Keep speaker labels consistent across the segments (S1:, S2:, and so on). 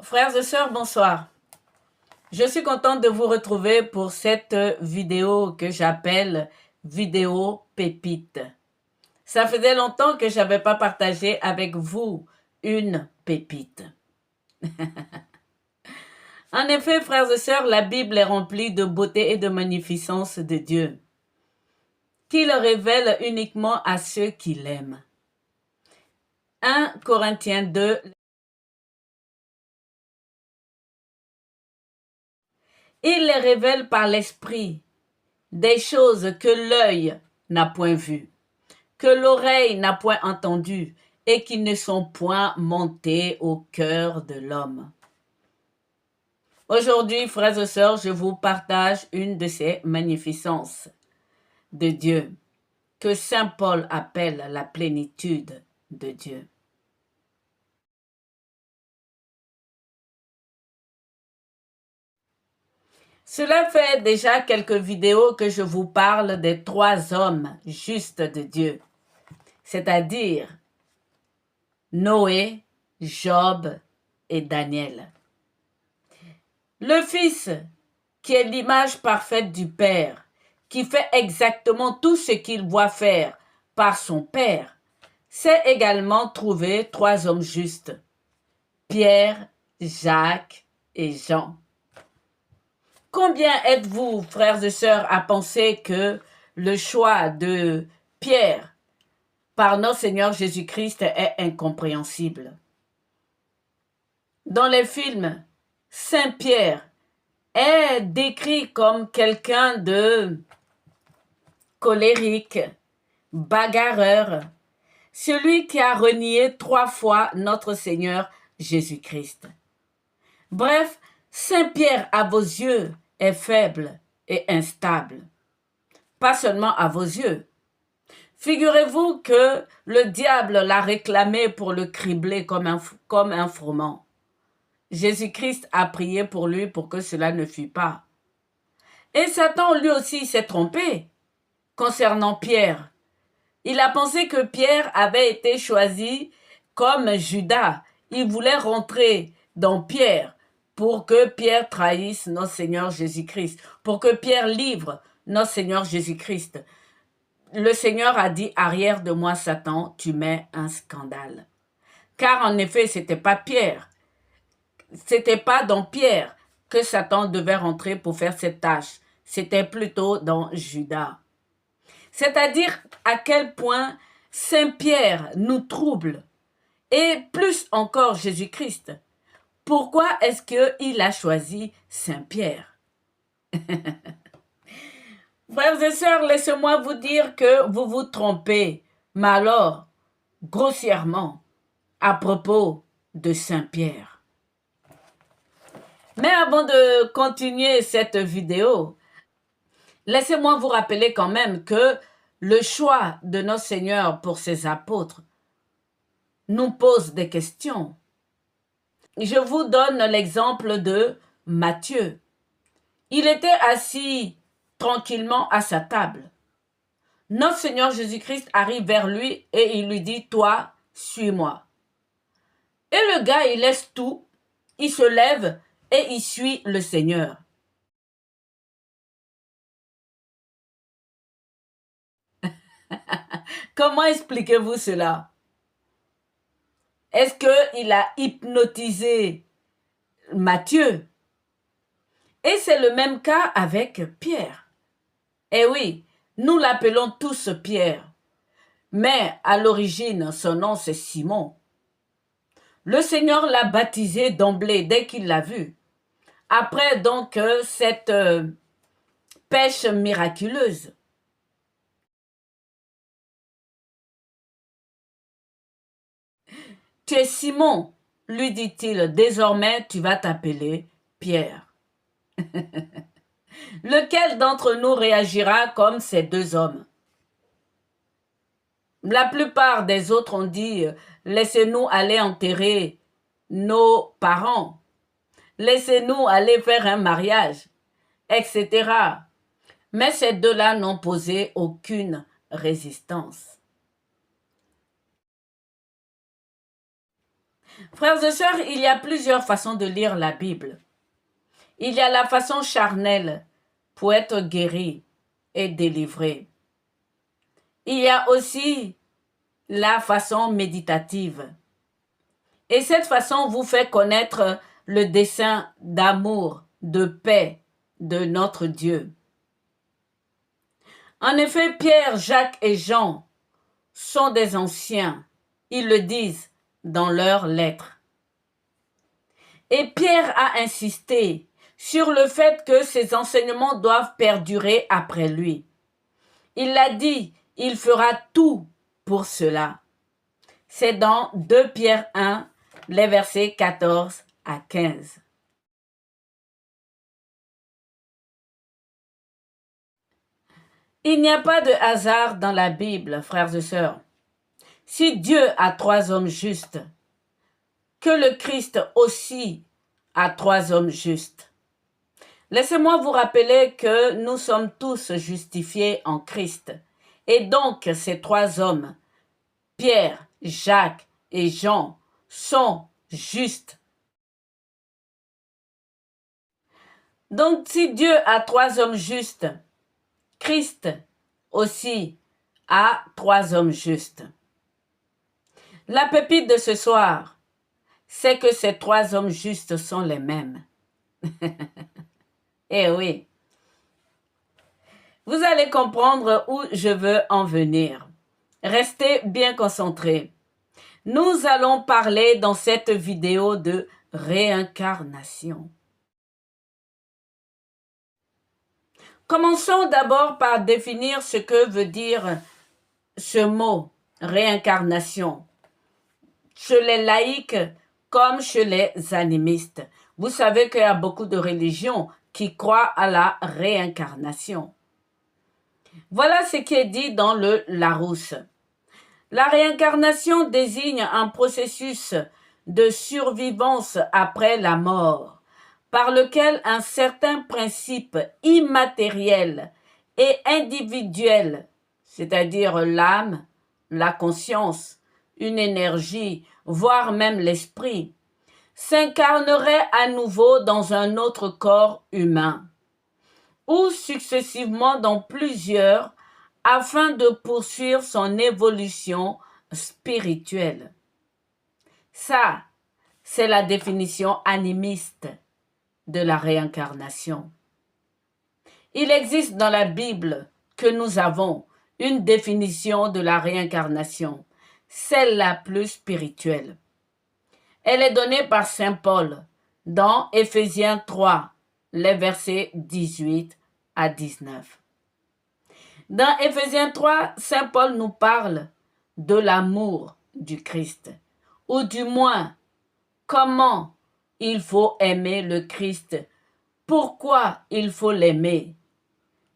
S1: Frères et sœurs, bonsoir. Je suis contente de vous retrouver pour cette vidéo que j'appelle vidéo pépite. Ça faisait longtemps que je n'avais pas partagé avec vous une pépite. En effet, frères et sœurs, la Bible est remplie de beauté et de magnificence de Dieu, qui le révèle uniquement à ceux qui l'aiment. 1 Corinthiens 2. Il les révèle par l'Esprit, des choses que l'œil n'a point vues, que l'oreille n'a point entendues et qui ne sont point montées au cœur de l'homme. Aujourd'hui, frères et sœurs, je vous partage une de ces magnificences de Dieu, que saint Paul appelle la plénitude de Dieu. Cela fait déjà quelques vidéos que je vous parle des 3 hommes justes de Dieu, c'est-à-dire Noé, Job et Daniel. Le Fils, qui est l'image parfaite du Père, qui fait exactement tout ce qu'il voit faire par son Père, s'est également trouvé 3 hommes justes, Pierre, Jacques et Jean. Combien êtes-vous, frères et sœurs, à penser que le choix de Pierre par notre Seigneur Jésus-Christ est incompréhensible? Dans les films, Saint Pierre est décrit comme quelqu'un de colérique, bagarreur, celui qui a renié 3 fois notre Seigneur Jésus-Christ. Bref, Saint Pierre à vos yeux est faible et instable. Pas seulement à vos yeux. Figurez-vous que le diable l'a réclamé pour le cribler comme un froment. Jésus-Christ a prié pour lui pour que cela ne fût pas. Et Satan lui aussi s'est trompé concernant Pierre. Il a pensé que Pierre avait été choisi comme Judas. Il voulait rentrer dans Pierre pour que Pierre trahisse notre Seigneur Jésus-Christ, pour que Pierre livre notre Seigneur Jésus-Christ. Le Seigneur a dit, arrière de moi Satan, tu mets un scandale. Car en effet, c'était pas Pierre. C'était pas dans Pierre que Satan devait rentrer pour faire cette tâche. C'était plutôt dans Judas. C'est-à-dire à quel point Saint Pierre nous trouble. Et plus encore Jésus-Christ. Pourquoi est-ce qu'il a choisi Saint Pierre? Frères et sœurs, laissez-moi vous dire que vous vous trompez, mais alors, grossièrement, à propos de Saint Pierre. Mais avant de continuer cette vidéo, laissez-moi vous rappeler quand même que le choix de notre Seigneur pour ses apôtres nous pose des questions. Je vous donne l'exemple de Matthieu. Il était assis tranquillement à sa table. Notre Seigneur Jésus-Christ arrive vers lui et il lui dit, toi, suis-moi. Et le gars, il laisse tout, il se lève et il suit le Seigneur. Comment expliquez-vous cela? Est-ce qu'il a hypnotisé Matthieu? Et c'est le même cas avec Pierre. Eh oui, nous l'appelons tous Pierre. Mais à l'origine, son nom c'est Simon. Le Seigneur l'a baptisé d'emblée dès qu'il l'a vu. Après donc cette pêche miraculeuse. Tu es Simon, lui dit-il, désormais tu vas t'appeler Pierre. Lequel d'entre nous réagira comme ces 2 hommes? La plupart des autres ont dit, laissez-nous aller enterrer nos parents, laissez-nous aller faire un mariage, etc. Mais ces 2-là n'ont posé aucune résistance. Frères et sœurs, il y a plusieurs façons de lire la Bible. Il y a la façon charnelle pour être guéri et délivré. Il y a aussi la façon méditative. Et cette façon vous fait connaître le dessein d'amour, de paix de notre Dieu. En effet, Pierre, Jacques et Jean sont des anciens. Ils le disent dans leurs lettres. Et Pierre a insisté sur le fait que ses enseignements doivent perdurer après lui. Il l'a dit, il fera tout pour cela. C'est dans 2 Pierre 1, les versets 14 à 15. Il n'y a pas de hasard dans la Bible, frères et sœurs. Si Dieu a 3 hommes justes, que le Christ aussi a 3 hommes justes. Laissez-moi vous rappeler que nous sommes tous justifiés en Christ. Et donc ces 3 hommes, Pierre, Jacques et Jean, sont justes. Donc si Dieu a 3 hommes justes, Christ aussi a 3 hommes justes. La pépite de ce soir, c'est que ces 3 hommes justes sont les mêmes. Eh oui. Vous allez comprendre où je veux en venir. Restez bien concentrés. Nous allons parler dans cette vidéo de réincarnation. Commençons d'abord par définir ce que veut dire ce mot, réincarnation, chez les laïcs comme chez les animistes. Vous savez qu'il y a beaucoup de religions qui croient à la réincarnation. Voilà ce qui est dit dans le Larousse. La réincarnation désigne un processus de survivance après la mort, par lequel un certain principe immatériel et individuel, c'est-à-dire l'âme, la conscience, une énergie, voire même l'esprit, s'incarnerait à nouveau dans un autre corps humain, ou successivement dans plusieurs, afin de poursuivre son évolution spirituelle. Ça, c'est la définition animiste de la réincarnation. Il existe dans la Bible que nous avons une définition de la réincarnation, celle la plus spirituelle. Elle est donnée par Saint Paul dans Éphésiens 3, les versets 18 à 19. Dans Éphésiens 3, Saint Paul nous parle de l'amour du Christ, ou du moins, comment il faut aimer le Christ, pourquoi il faut l'aimer,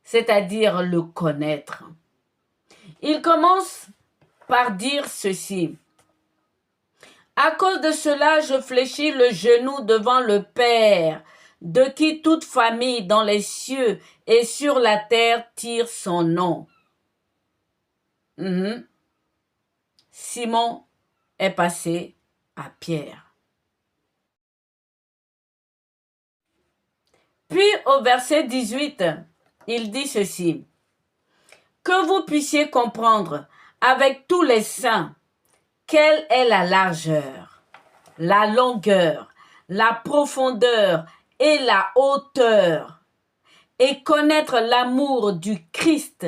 S1: c'est-à-dire le connaître. Il commence par dire ceci. À cause de cela, je fléchis le genou devant le Père, de qui toute famille dans les cieux et sur la terre tire son nom. Simon est passé à Pierre. Puis au verset 18, il dit ceci. Que vous puissiez comprendre avec tous les saints quelle est la largeur, la longueur, la profondeur et la hauteur, et connaître l'amour du Christ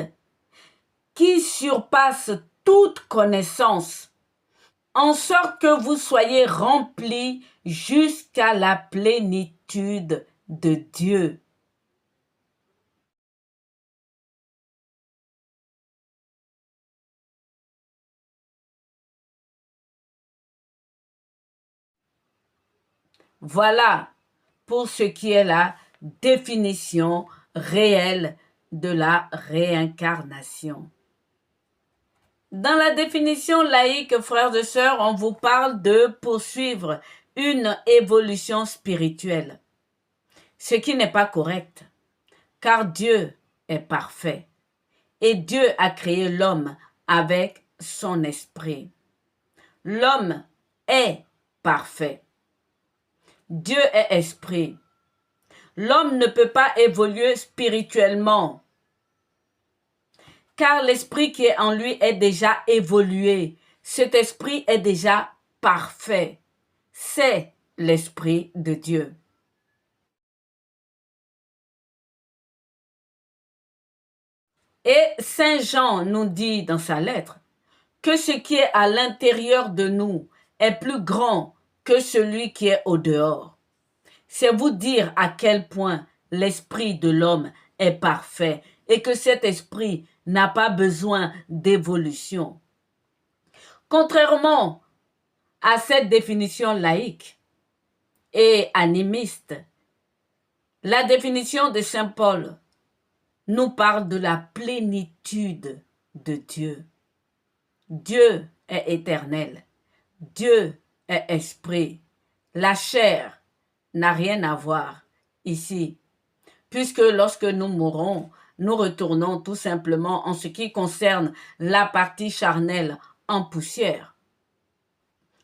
S1: qui surpasse toute connaissance, en sorte que vous soyez remplis jusqu'à la plénitude de Dieu. Voilà pour ce qui est la définition réelle de la réincarnation. Dans la définition laïque, frères et sœurs, on vous parle de poursuivre une évolution spirituelle, ce qui n'est pas correct, car Dieu est parfait et Dieu a créé l'homme avec son esprit. L'homme est parfait. Dieu est esprit. L'homme ne peut pas évoluer spirituellement, car l'esprit qui est en lui est déjà évolué. Cet esprit est déjà parfait. C'est l'esprit de Dieu. Et Saint Jean nous dit dans sa lettre que ce qui est à l'intérieur de nous est plus grand que celui qui est au dehors. C'est vous dire à quel point l'esprit de l'homme est parfait et que cet esprit n'a pas besoin d'évolution. Contrairement à cette définition laïque et animiste, la définition de Saint Paul nous parle de la plénitude de Dieu. Dieu est éternel. Dieu est esprit. La chair n'a rien à voir ici, puisque lorsque nous mourons, nous retournons tout simplement en ce qui concerne la partie charnelle en poussière.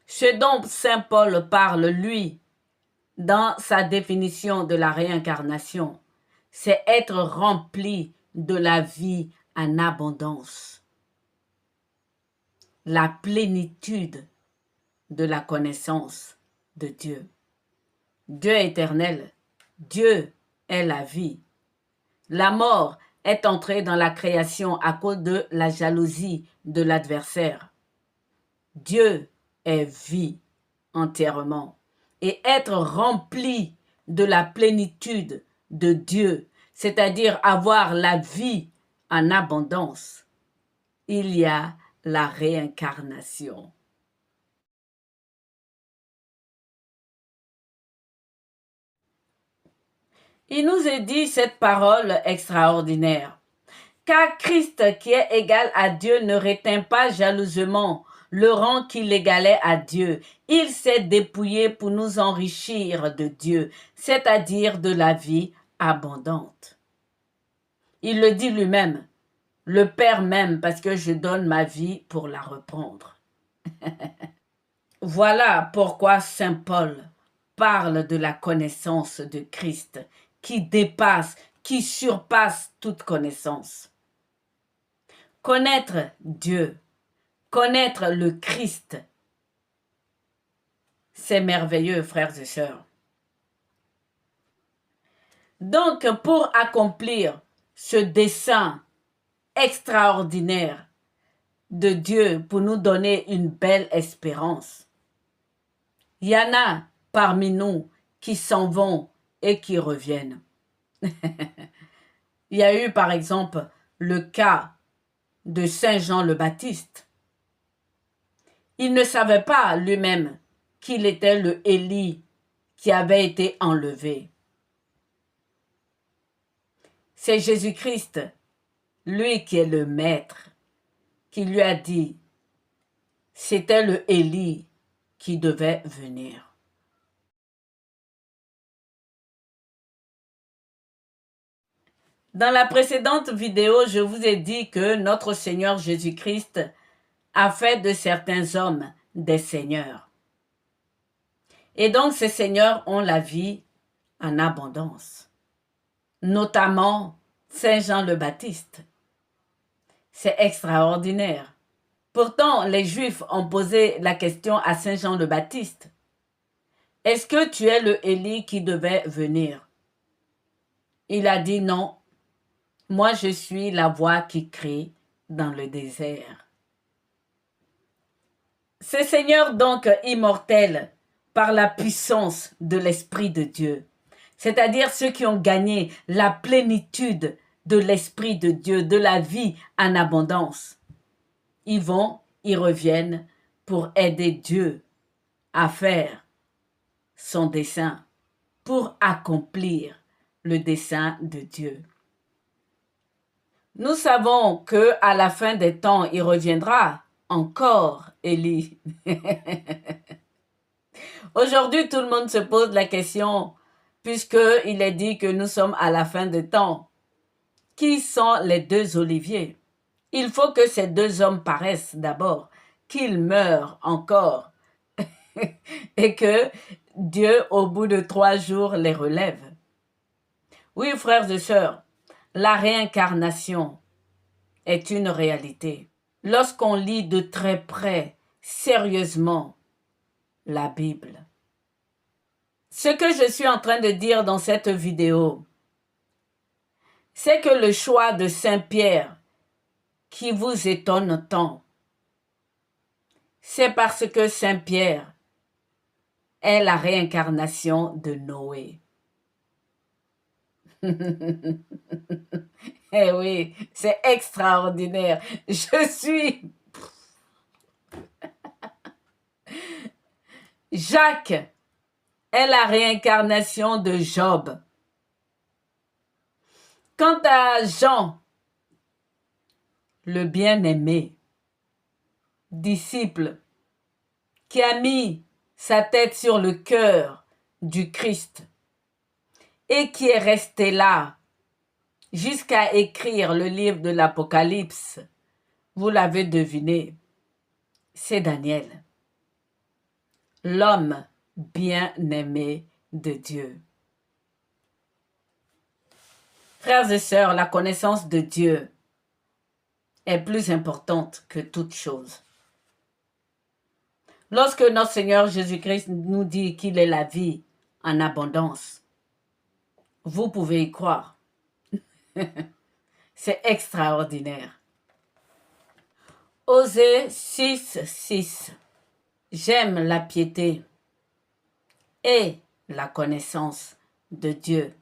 S1: Ce dont Saint Paul parle, lui, dans sa définition de la réincarnation, c'est être rempli de la vie en abondance. La plénitude de la connaissance de Dieu. Dieu est éternel. Dieu est la vie. La mort est entrée dans la création à cause de la jalousie de l'adversaire. Dieu est vie entièrement. Et être rempli de la plénitude de Dieu, c'est-à-dire avoir la vie en abondance, il y a la réincarnation. Il nous est dit cette parole extraordinaire. Car Christ qui est égal à Dieu ne rétint pas jalousement le rang qui l'égalait à Dieu. Il s'est dépouillé pour nous enrichir de Dieu, c'est-à-dire de la vie abondante. Il le dit lui-même, le Père m'aime parce que je donne ma vie pour la reprendre. Voilà pourquoi Saint Paul parle de la connaissance de Christ qui dépasse, qui surpasse toute connaissance. Connaître Dieu, connaître le Christ, c'est merveilleux, frères et sœurs. Donc, pour accomplir ce dessein extraordinaire de Dieu pour nous donner une belle espérance, il y en a parmi nous qui s'en vont et qui reviennent. Il y a eu par exemple le cas de Saint Jean le Baptiste. Il ne savait pas lui-même qu'il était le Élie qui avait été enlevé. C'est Jésus-Christ, lui qui est le Maître, qui lui a dit, c'était le Élie qui devait venir. Dans la précédente vidéo, je vous ai dit que notre Seigneur Jésus-Christ a fait de certains hommes des seigneurs. Et donc ces seigneurs ont la vie en abondance, notamment Saint Jean le Baptiste. C'est extraordinaire. Pourtant, les Juifs ont posé la question à Saint Jean le Baptiste. Est-ce que tu es le Élie qui devait venir? Il a dit non. Moi, je suis la voix qui crie dans le désert. Ces seigneurs donc immortels par la puissance de l'Esprit de Dieu, c'est-à-dire ceux qui ont gagné la plénitude de l'Esprit de Dieu, de la vie en abondance, ils reviennent pour aider Dieu à faire son dessein, pour accomplir le dessein de Dieu. Nous savons que à la fin des temps, il reviendra encore, Élie. Aujourd'hui, tout le monde se pose la question, puisqu'il est dit que nous sommes à la fin des temps. Qui sont les deux oliviers? Il faut que ces deux hommes paraissent d'abord, qu'ils meurent encore. et que Dieu, au bout de 3 jours, les relève. Oui, frères et sœurs, la réincarnation est une réalité. Lorsqu'on lit de très près, sérieusement, la Bible. Ce que je suis en train de dire dans cette vidéo, c'est que le choix de Saint-Pierre qui vous étonne tant, c'est parce que Saint-Pierre est la réincarnation de Noé. Eh oui, c'est extraordinaire. Je suis Jacques est la réincarnation de Job. Quant à Jean, le bien-aimé, disciple, qui a mis sa tête sur le cœur du Christ et qui est resté là jusqu'à écrire le livre de l'Apocalypse, vous l'avez deviné, c'est Daniel, l'homme bien-aimé de Dieu. Frères et sœurs, la connaissance de Dieu est plus importante que toute chose. Lorsque notre Seigneur Jésus-Christ nous dit qu'il est la vie en abondance, vous pouvez y croire. C'est extraordinaire. Osée 6:6. J'aime la piété et la connaissance de Dieu,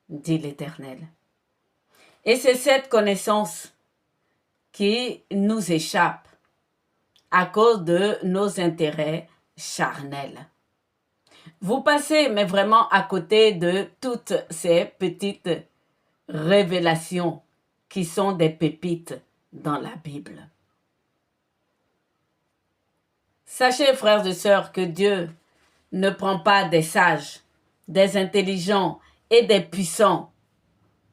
S1: dit l'Éternel. Et c'est cette connaissance qui nous échappe à cause de nos intérêts charnels. Vous passez, mais vraiment à côté de toutes ces petites révélations qui sont des pépites dans la Bible. Sachez, frères et sœurs, que Dieu ne prend pas des sages, des intelligents et des puissants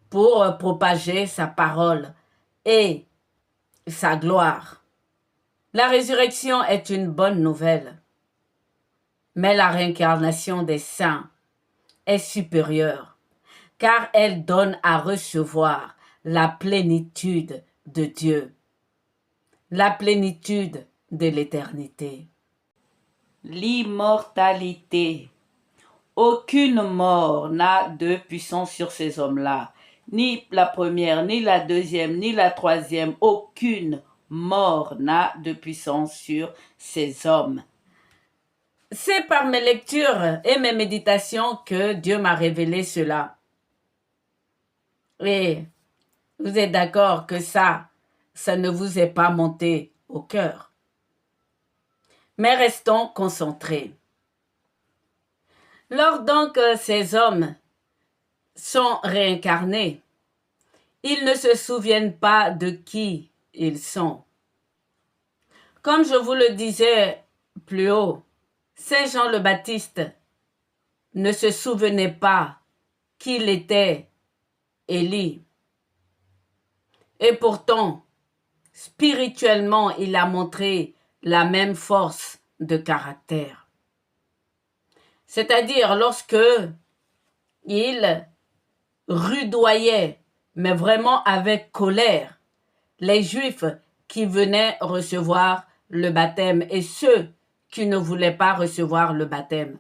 S1: pour propager sa parole et sa gloire. La résurrection est une bonne nouvelle, mais la réincarnation des saints est supérieure, car elle donne à recevoir la plénitude de Dieu, la plénitude de l'éternité. L'immortalité. Aucune mort n'a de puissance sur ces hommes-là. Ni la première, ni la deuxième, ni la troisième. Aucune mort n'a de puissance sur ces hommes. C'est par mes lectures et mes méditations que Dieu m'a révélé cela. Et vous êtes d'accord que ça ne vous est pas monté au cœur. Mais restons concentrés. Lors donc ces hommes sont réincarnés, ils ne se souviennent pas de qui ils sont. Comme je vous le disais plus haut, Saint Jean le Baptiste ne se souvenait pas qu'il était Élie. Et pourtant, spirituellement, il a montré la même force de caractère. C'est-à-dire lorsque il rudoyait, mais vraiment avec colère, les Juifs qui venaient recevoir le baptême et ceux qui ne voulaient pas recevoir le baptême.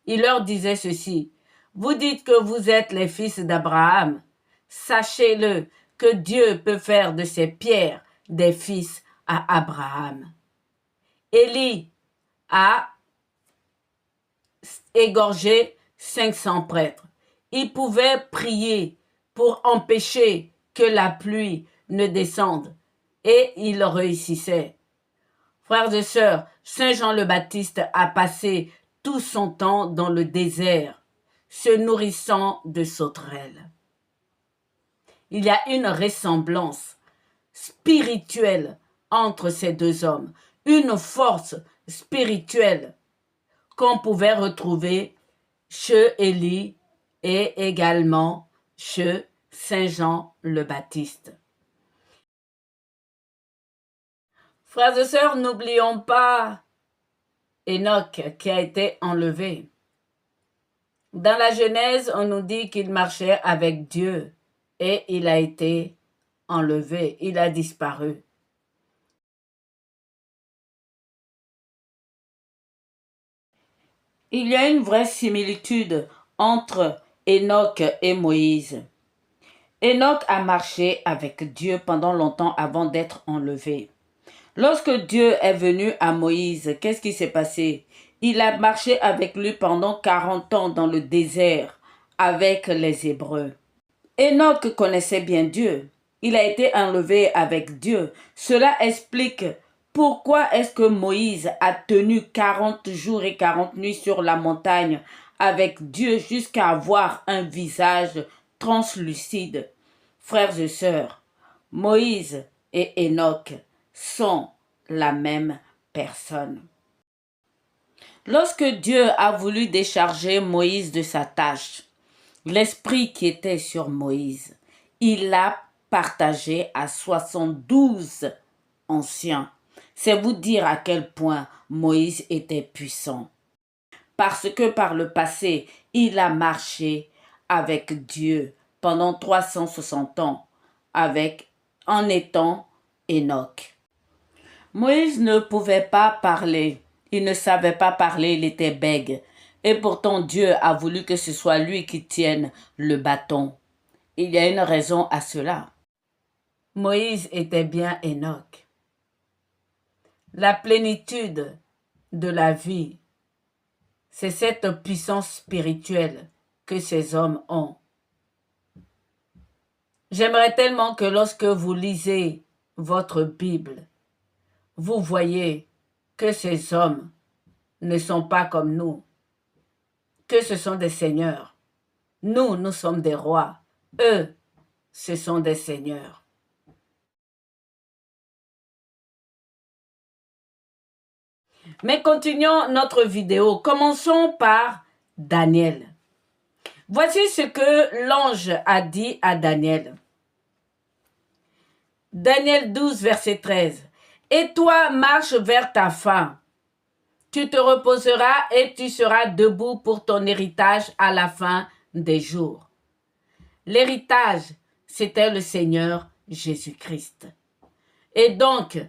S1: Il leur disait ceci: vous dites que vous êtes les fils d'Abraham, sachez-le que Dieu peut faire de ces pierres des fils à Abraham. Élie a égorgé 500 prêtres. Il pouvait prier pour empêcher que la pluie ne descende et il réussissait. Frères et sœurs, Saint Jean le Baptiste a passé tout son temps dans le désert, se nourrissant de sauterelles. Il y a une ressemblance spirituelle entre ces deux hommes, une force spirituelle qu'on pouvait retrouver chez Élie et également chez Saint Jean le Baptiste. Frères et sœurs, n'oublions pas Enoch qui a été enlevé. Dans la Genèse, on nous dit qu'il marchait avec Dieu et il a été enlevé, il a disparu. Il y a une vraie similitude entre Enoch et Moïse. Enoch a marché avec Dieu pendant longtemps avant d'être enlevé. Lorsque Dieu est venu à Moïse, qu'est-ce qui s'est passé? Il a marché avec lui pendant 40 ans dans le désert avec les Hébreux. Enoch connaissait bien Dieu. Il a été enlevé avec Dieu. Cela explique pourquoi est-ce que Moïse a tenu 40 jours et 40 nuits sur la montagne avec Dieu jusqu'à avoir un visage translucide. Frères et sœurs, Moïse et Enoch sont la même personne. Lorsque Dieu a voulu décharger Moïse de sa tâche, l'esprit qui était sur Moïse, il l'a partagé à 72 anciens. C'est vous dire à quel point Moïse était puissant. Parce que par le passé, il a marché avec Dieu pendant 360 ans en étant Enoch. Moïse ne pouvait pas parler. Il ne savait pas parler, il était bègue. Et pourtant Dieu a voulu que ce soit lui qui tienne le bâton. Il y a une raison à cela. Moïse était bien Enoch. La plénitude de la vie, c'est cette puissance spirituelle que ces hommes ont. J'aimerais tellement que lorsque vous lisez votre Bible, vous voyez que ces hommes ne sont pas comme nous, que ce sont des seigneurs. Nous sommes des rois. Eux, ce sont des seigneurs. Mais continuons notre vidéo. Commençons par Daniel. Voici ce que l'ange a dit à Daniel. Daniel 12, verset 13. Et toi, marche vers ta fin. Tu te reposeras et tu seras debout pour ton héritage à la fin des jours. L'héritage, c'était le Seigneur Jésus-Christ. Et donc,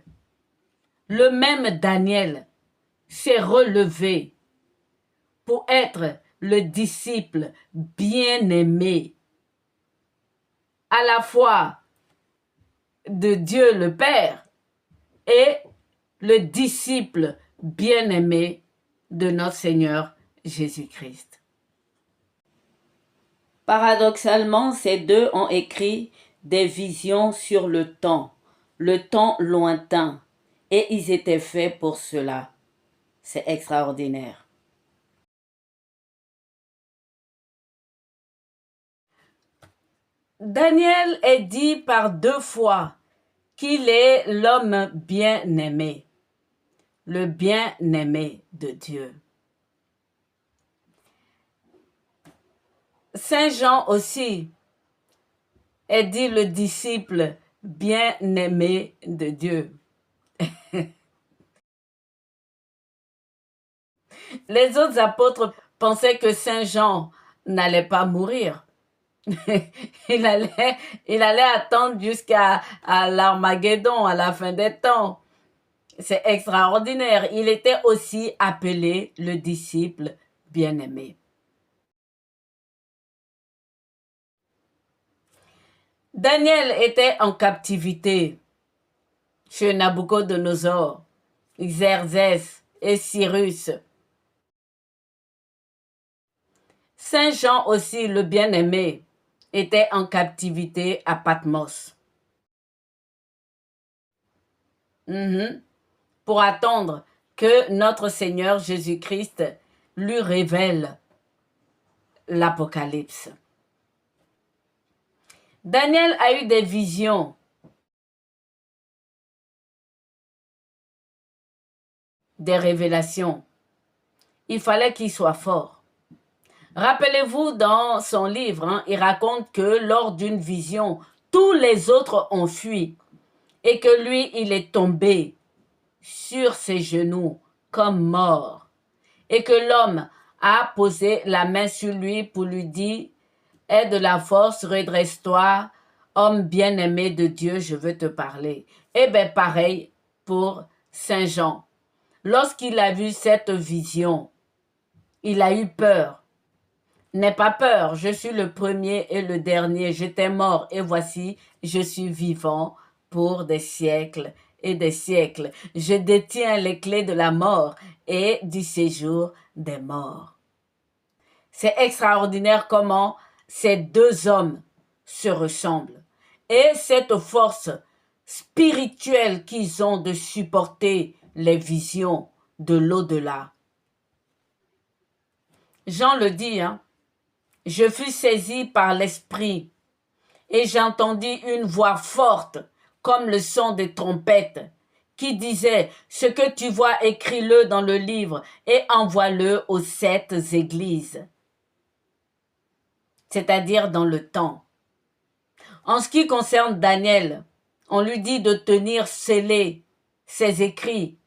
S1: le même Daniel s'est relevé pour être le disciple bien-aimé, à la fois de Dieu le Père et le disciple bien-aimé de notre Seigneur Jésus-Christ. Paradoxalement, ces deux ont écrit des visions sur le temps lointain, et ils étaient faits pour cela. C'est extraordinaire. Daniel est dit par 2 fois qu'il est l'homme bien-aimé, le bien-aimé de Dieu. Saint Jean aussi est dit le disciple bien-aimé de Dieu. Les autres apôtres pensaient que Saint Jean n'allait pas mourir. il allait attendre jusqu'à l'Armageddon, à la fin des temps. C'est extraordinaire. Il était aussi appelé le disciple bien-aimé. Daniel était en captivité chez Nabuchodonosor, Xerxès et Cyrus. Saint Jean aussi, le bien-aimé, était en captivité à Patmos. Pour attendre que notre Seigneur Jésus-Christ lui révèle l'Apocalypse. Daniel a eu des visions. Des révélations. Il fallait qu'il soit fort. Rappelez-vous, dans son livre, il raconte que lors d'une vision, tous les autres ont fui et que lui, il est tombé sur ses genoux comme mort. et que l'homme a posé la main sur lui pour lui dire, aie de la force, redresse-toi, homme bien-aimé de Dieu, je veux te parler. Eh bien, pareil pour Saint Jean. Lorsqu'il a vu cette vision, il a eu peur. N'aie pas peur, je suis le premier et le dernier, j'étais mort et voici, je suis vivant pour des siècles et des siècles. Je détiens les clés de la mort et du séjour des morts. C'est extraordinaire comment ces deux hommes se ressemblent. Et cette force spirituelle qu'ils ont de supporter les visions de l'au-delà. Jean le dit, hein, je fus saisi par l'esprit et j'entendis une voix forte comme le son des trompettes qui disait, ce que tu vois, écris-le dans le livre et envoie-le aux 7 églises, c'est-à-dire dans le temps. En ce qui concerne Daniel, on lui dit de tenir scellés ses écrits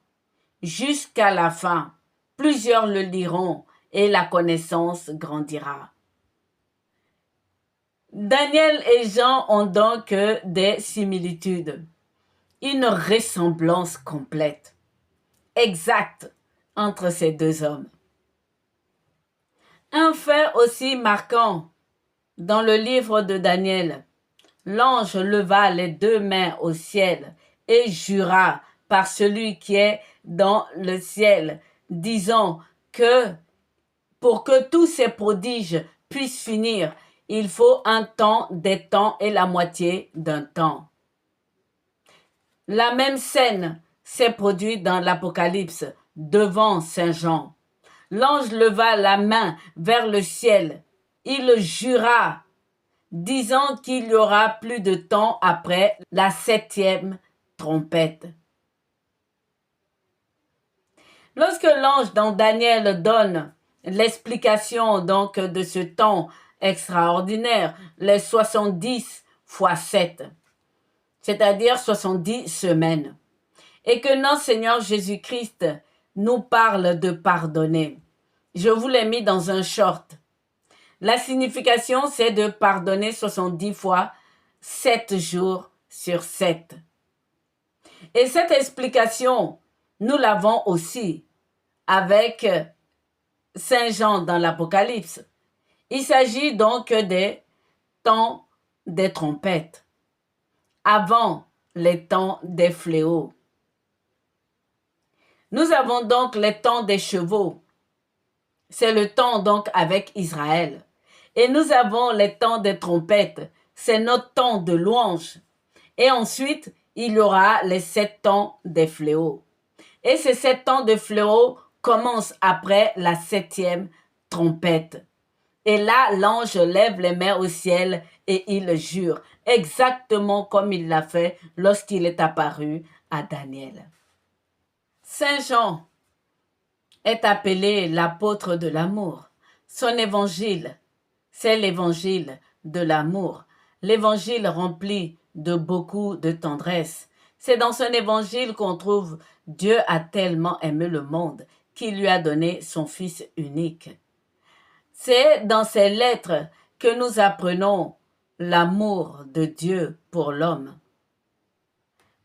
S1: jusqu'à la fin. Plusieurs le liront et la connaissance grandira. Daniel et Jean ont donc des similitudes, une ressemblance complète, exacte entre ces deux hommes. Un fait aussi marquant dans le livre de Daniel, l'ange leva les deux mains au ciel et jura par celui qui est dans le ciel, disant que pour que tous ces prodiges puissent finir, il faut un temps, des temps et la moitié d'un temps. La même scène s'est produite dans l'Apocalypse devant Saint Jean. L'ange leva la main vers le ciel. Il jura, disant qu'il y aura plus de temps après la 7e trompette. Lorsque l'ange dans Daniel donne l'explication donc de ce temps extraordinaire, les 70 fois 7, c'est-à-dire 70 semaines, et que notre Seigneur Jésus-Christ nous parle de pardonner. Je vous l'ai mis dans un short. La signification, c'est de pardonner 70 fois 7 jours sur 7. Et cette explication, nous l'avons aussi avec Saint Jean dans l'Apocalypse. Il s'agit donc des temps des trompettes, avant les temps des fléaux. Nous avons donc les temps des chevaux. C'est le temps donc avec Israël. Et nous avons les temps des trompettes. C'est notre temps de louange. Et ensuite, il y aura les 7 temps des fléaux. Et ces 7 temps de fléaux commencent après la 7e trompette. Et là, l'ange lève les mains au ciel et il jure, exactement comme il l'a fait lorsqu'il est apparu à Daniel. Saint Jean est appelé l'apôtre de l'amour. Son évangile, c'est l'évangile de l'amour. L'évangile rempli de beaucoup de tendresse. C'est dans son évangile qu'on trouve Dieu a tellement aimé le monde qu'il lui a donné son Fils unique. C'est dans ces lettres que nous apprenons l'amour de Dieu pour l'homme.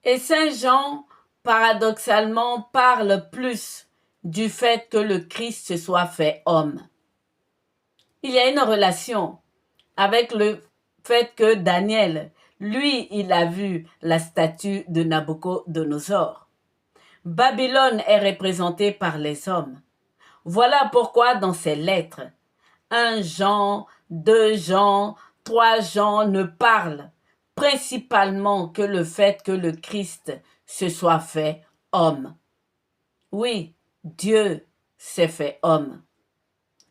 S1: Et Saint Jean, paradoxalement, parle plus du fait que le Christ se soit fait homme. Il y a une relation avec le fait que Daniel, lui, il a vu la statue de Nabuchodonosor. Babylone est représentée par les hommes. Voilà pourquoi dans ces lettres, 1 Jean, 2 Jean, 3 Jean ne parlent principalement que le fait que le Christ se soit fait homme. Oui, Dieu s'est fait homme.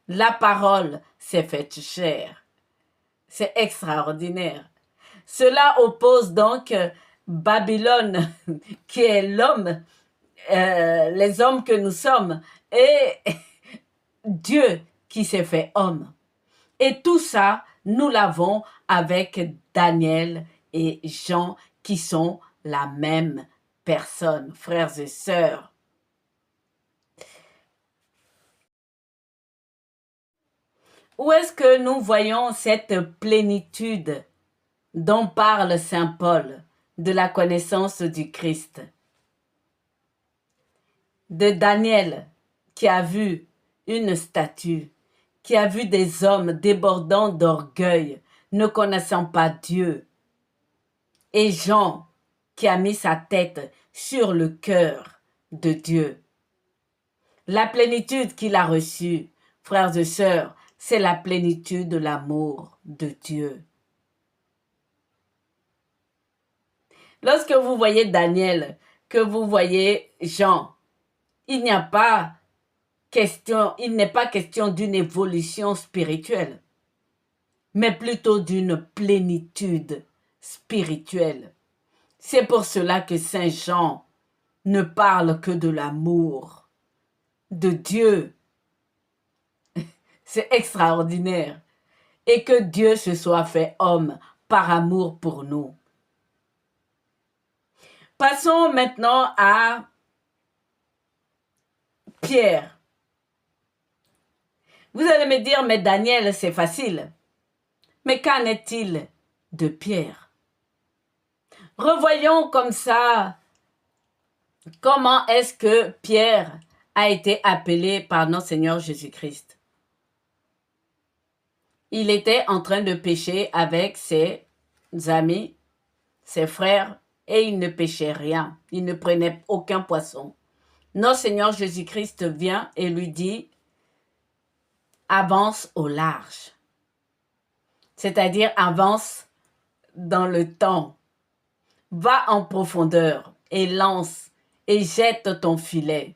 S1: La parole s'est faite chair. C'est extraordinaire. Cela oppose donc Babylone, qui est l'homme, les hommes que nous sommes, et Dieu qui s'est fait homme. Et tout ça, nous l'avons avec Daniel et Jean qui sont la même personne, frères et sœurs. Où est-ce que nous voyons cette plénitude dont parle Saint Paul de la connaissance du Christ? De Daniel qui a vu une statue, qui a vu des hommes débordant d'orgueil, ne connaissant pas Dieu, et Jean qui a mis sa tête sur le cœur de Dieu. La plénitude qu'il a reçue, frères et sœurs, c'est la plénitude de l'amour de Dieu. Lorsque vous voyez Daniel, que vous voyez Jean, il n'est pas question d'une évolution spirituelle, mais plutôt d'une plénitude spirituelle. C'est pour cela que Saint Jean ne parle que de l'amour de Dieu. C'est extraordinaire. Et que Dieu se soit fait homme par amour pour nous. Passons maintenant à Pierre. Vous allez me dire, mais Daniel, c'est facile. Mais qu'en est-il de Pierre? Revoyons comme ça comment est-ce que Pierre a été appelé par notre Seigneur Jésus-Christ. Il était en train de pêcher avec ses amis, ses frères, et il ne pêchait rien. Il ne prenait aucun poisson. Notre Seigneur Jésus-Christ vient et lui dit, avance au large. C'est-à-dire avance dans le temps. Va en profondeur et lance et jette ton filet.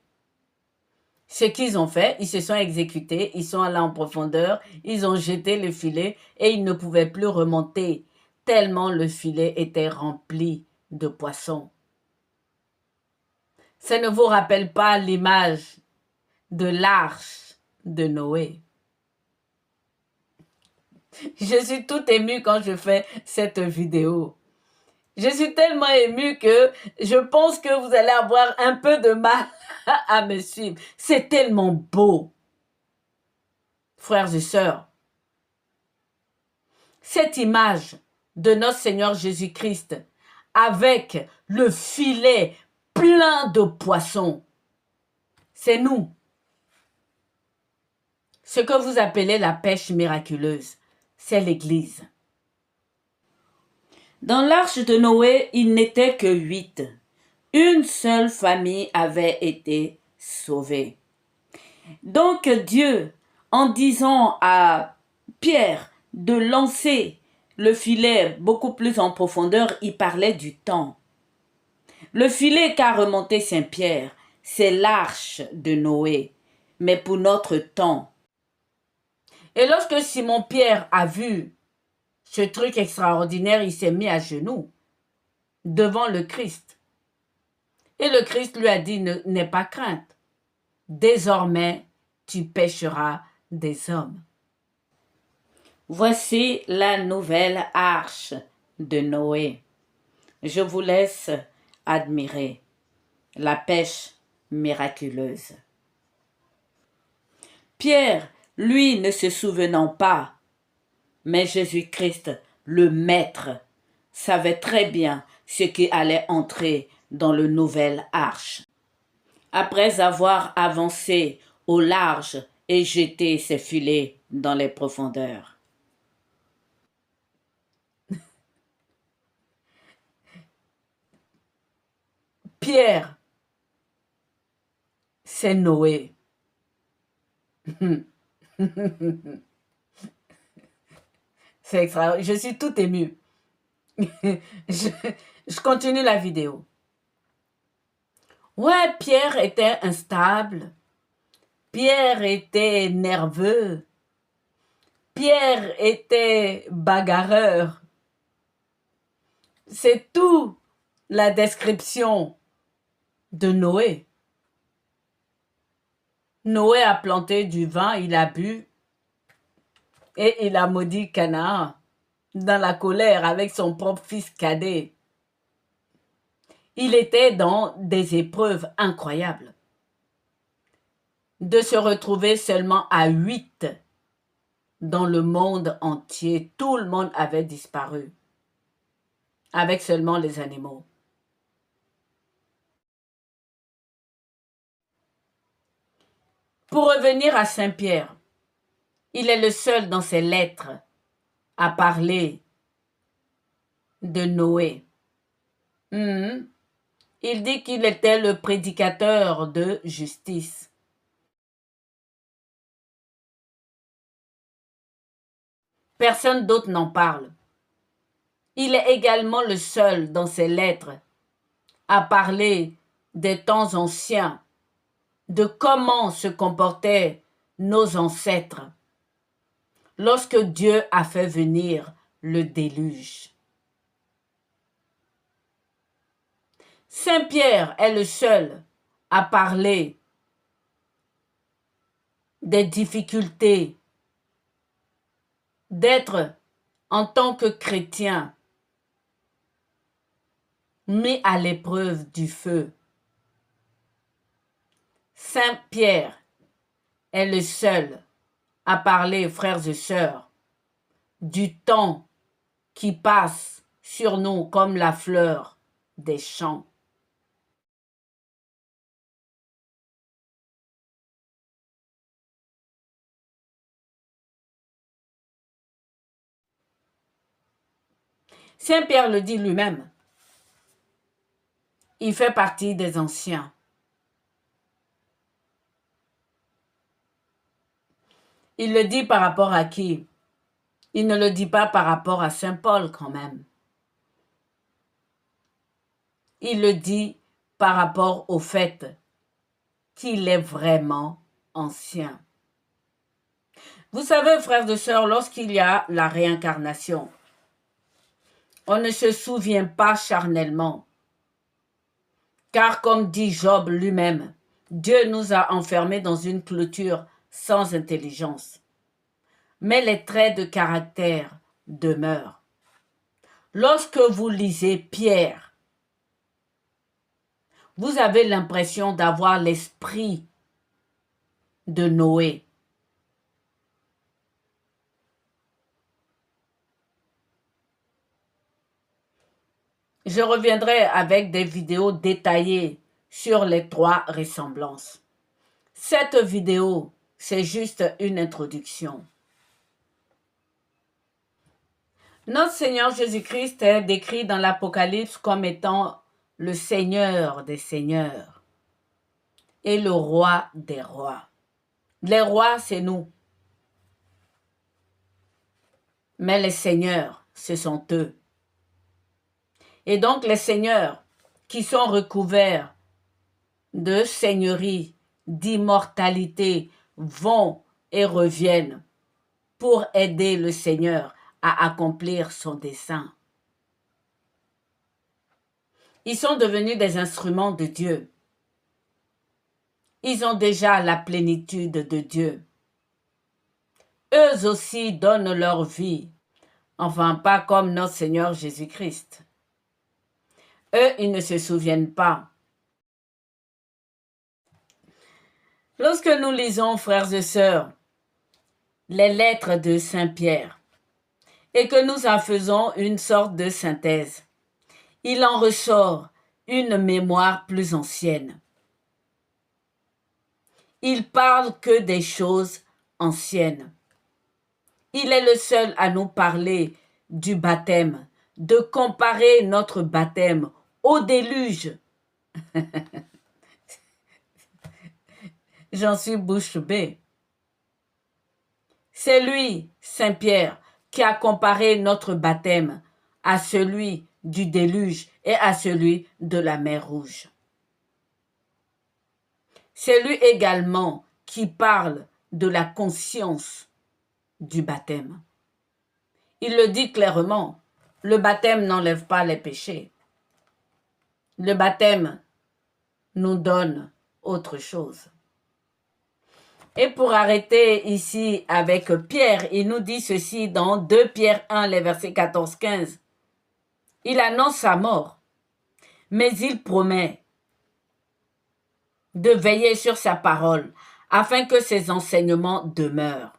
S1: Ce qu'ils ont fait, ils se sont exécutés, ils sont allés en profondeur, ils ont jeté le filet et ils ne pouvaient plus remonter tellement le filet était rempli de poissons. Ça ne vous rappelle pas l'image de l'arche de Noé? Je suis tout émue quand je fais cette vidéo. Je suis tellement émue que je pense que vous allez avoir un peu de mal à me suivre. C'est tellement beau. Frères et sœurs, cette image de notre Seigneur Jésus-Christ avec le filet plein de poissons, c'est nous. Ce que vous appelez la pêche miraculeuse, c'est l'Église. Dans l'arche de Noé, il n'était que 8. Une seule famille avait été sauvée. Donc Dieu, en disant à Pierre de lancer le filet beaucoup plus en profondeur, il parlait du temps. Le filet qu'a remonté Saint-Pierre, c'est l'arche de Noé, mais pour notre temps. Et lorsque Simon-Pierre a vu ce truc extraordinaire, il s'est mis à genoux devant le Christ. Et le Christ lui a dit, n'aie pas crainte. Désormais, tu pêcheras des hommes. Voici la nouvelle arche de Noé. Je vous laisse admirer la pêche miraculeuse. Pierre, lui, ne se souvenant pas, mais Jésus-Christ, le Maître, savait très bien ce qui allait entrer dans le nouvel arche. Après avoir avancé au large et jeté ses filets dans les profondeurs. Pierre, c'est Noé. C'est extraordinaire. Je suis tout émue. je continue la vidéo. Ouais, Pierre était instable. Pierre était nerveux. Pierre était bagarreur. C'est tout la description de Noé. Noé a planté du vin, il a bu et il a maudit Canaan dans la colère avec son propre fils cadet. Il était dans des épreuves incroyables. De se retrouver seulement à 8 dans le monde entier, tout le monde avait disparu, avec seulement les animaux. Pour revenir à Saint Pierre, il est le seul dans ses lettres à parler de Noé. Il dit qu'il était le prédicateur de justice. Personne d'autre n'en parle. Il est également le seul dans ses lettres à parler des temps anciens, de comment se comportaient nos ancêtres lorsque Dieu a fait venir le déluge. Saint Pierre est le seul à parler des difficultés d'être en tant que chrétien mis à l'épreuve du feu. Saint Pierre est le seul à parler, frères et sœurs, du temps qui passe sur nous comme la fleur des champs. Saint Pierre le dit lui-même. Il fait partie des anciens. Il le dit par rapport à qui? Il ne le dit pas par rapport à Saint Paul quand même. Il le dit par rapport au fait qu'il est vraiment ancien. Vous savez, frères et sœurs, lorsqu'il y a la réincarnation, on ne se souvient pas charnellement. Car comme dit Job lui-même, Dieu nous a enfermés dans une clôture sans intelligence. Mais les traits de caractère demeurent. Lorsque vous lisez Pierre, vous avez l'impression d'avoir l'esprit de Noé. Je reviendrai avec des vidéos détaillées sur les 3 ressemblances. Cette vidéo, c'est juste une introduction. Notre Seigneur Jésus-Christ est décrit dans l'Apocalypse comme étant le Seigneur des Seigneurs et le Roi des Rois. Les rois, c'est nous. Mais les seigneurs, ce sont eux. Et donc les seigneurs qui sont recouverts de seigneurie, d'immortalité, vont et reviennent pour aider le Seigneur à accomplir son dessein. Ils sont devenus des instruments de Dieu. Ils ont déjà la plénitude de Dieu. Eux aussi donnent leur vie, enfin pas comme notre Seigneur Jésus-Christ. Eux, ils ne se souviennent pas. Lorsque nous lisons, frères et sœurs, les lettres de Saint Pierre et que nous en faisons une sorte de synthèse, il en ressort une mémoire plus ancienne. Il parle que des choses anciennes. Il est le seul à nous parler du baptême, de comparer notre baptême au déluge. J'en suis bouche bée. C'est lui, Saint Pierre, qui a comparé notre baptême à celui du déluge et à celui de la mer Rouge. C'est lui également qui parle de la conscience du baptême. Il le dit clairement, le baptême n'enlève pas les péchés. Le baptême nous donne autre chose. Et pour arrêter ici avec Pierre, il nous dit ceci dans 2 Pierre 1, les versets 14-15. Il annonce sa mort, mais il promet de veiller sur sa parole afin que ses enseignements demeurent.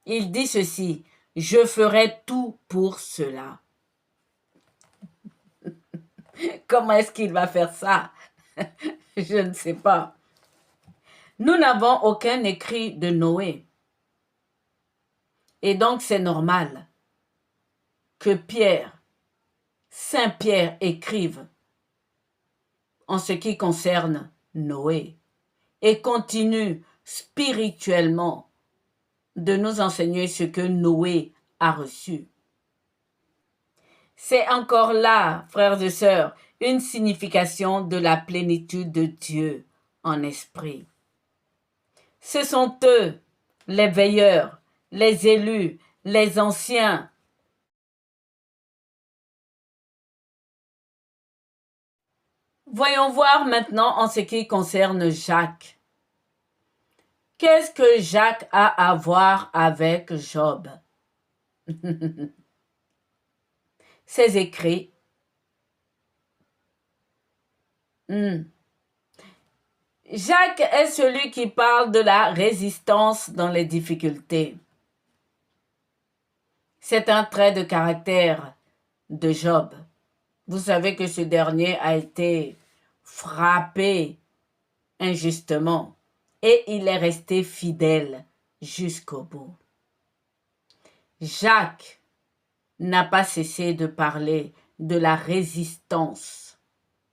S1: Il dit ceci, « Je ferai tout pour cela. » Comment est-ce qu'il va faire ça? Je ne sais pas. Nous n'avons aucun écrit de Noé. Et donc c'est normal que Saint Pierre écrive en ce qui concerne Noé et continue spirituellement de nous enseigner ce que Noé a reçu. C'est encore là, frères et sœurs, une signification de la plénitude de Dieu en esprit. Ce sont eux, les veilleurs, les élus, les anciens. Voyons voir maintenant en ce qui concerne Jacques. Qu'est-ce que Jacques a à voir avec Job? Ses écrits. Jacques est celui qui parle de la résistance dans les difficultés. C'est un trait de caractère de Job. Vous savez que ce dernier a été frappé injustement et il est resté fidèle jusqu'au bout. Jacques n'a pas cessé de parler de la résistance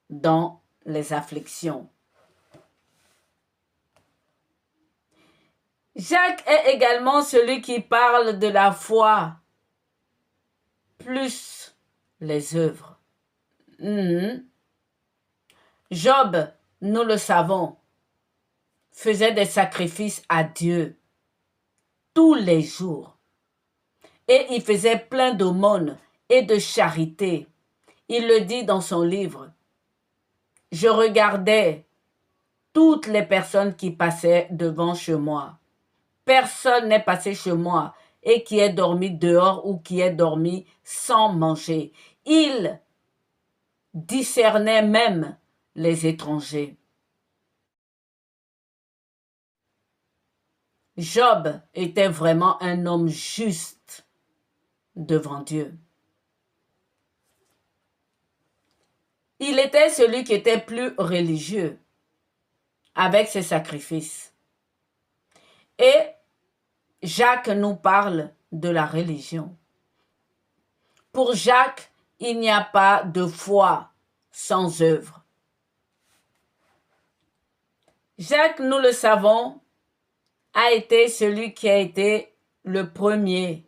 S1: dans les afflictions. Jacques est également celui qui parle de la foi plus les œuvres. Job, nous le savons, faisait des sacrifices à Dieu tous les jours. Et il faisait plein d'aumônes et de charité. Il le dit dans son livre. Je regardais toutes les personnes qui passaient devant chez moi. Personne n'est passé chez moi et qui est dormi dehors ou qui est dormi sans manger. Il discernait même les étrangers. Job était vraiment un homme juste devant Dieu. Il était celui qui était plus religieux avec ses sacrifices. Et Jacques nous parle de la religion. Pour Jacques, il n'y a pas de foi sans œuvre. Jacques, nous le savons, a été celui qui a été le premier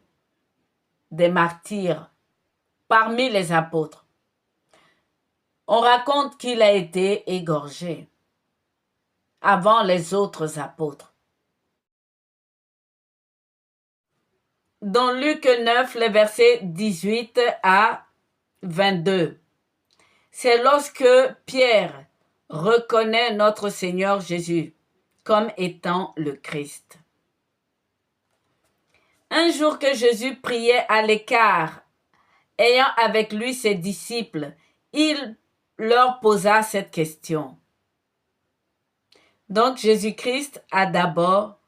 S1: des martyrs parmi les apôtres. On raconte qu'il a été égorgé avant les autres apôtres. Dans Luc 9, les versets 18 à 22, c'est lorsque Pierre reconnaît notre Seigneur Jésus comme étant le Christ. Un jour que Jésus priait à l'écart, ayant avec lui ses disciples, il leur posa cette question. Donc Jésus-Christ a d'abord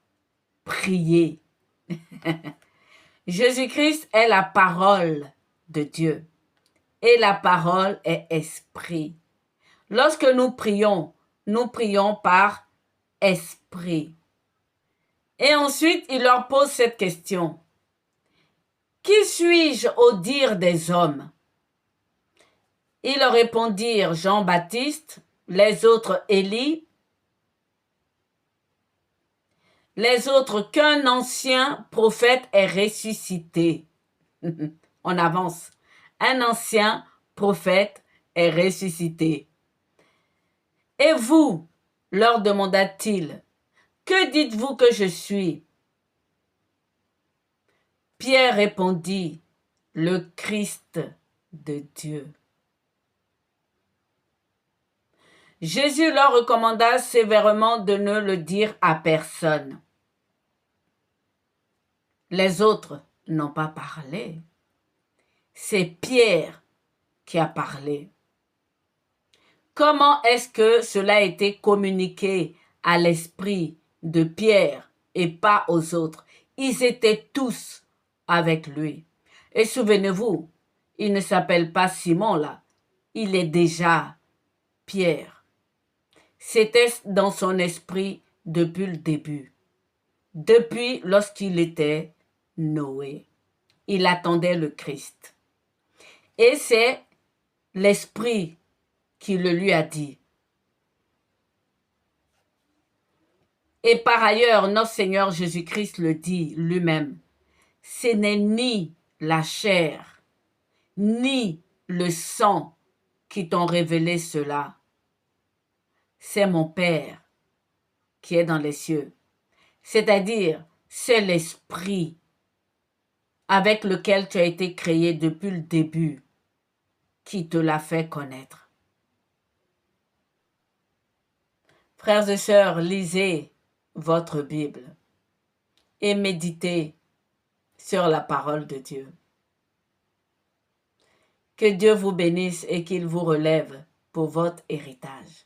S1: prié. Jésus-Christ est la parole de Dieu et la parole est esprit. Lorsque nous prions par esprit. Et ensuite, il leur pose cette question. Qui suis-je au dire des hommes? Ils leur répondirent Jean-Baptiste, les autres Élie, les autres qu'un ancien prophète est ressuscité. On avance. Un ancien prophète est ressuscité. Et vous, leur demanda-t-il, que dites-vous que je suis? Pierre répondit, le Christ de Dieu. Jésus leur recommanda sévèrement de ne le dire à personne. Les autres n'ont pas parlé. C'est Pierre qui a parlé. Comment est-ce que cela a été communiqué à l'esprit de Pierre et pas aux autres? Ils étaient tous avec lui. Et souvenez-vous, il ne s'appelle pas Simon là, il est déjà Pierre. C'était dans son esprit depuis le début, depuis lorsqu'il était Noé. Il attendait le Christ. Et c'est l'esprit qui le lui a dit. Et par ailleurs, notre Seigneur Jésus-Christ le dit lui-même. Ce n'est ni la chair, ni le sang qui t'ont révélé cela. C'est mon Père qui est dans les cieux. C'est-à-dire, c'est l'esprit avec lequel tu as été créé depuis le début qui te l'a fait connaître. Frères et sœurs, lisez votre Bible et méditez sur la parole de Dieu. Que Dieu vous bénisse et qu'il vous relève pour votre héritage.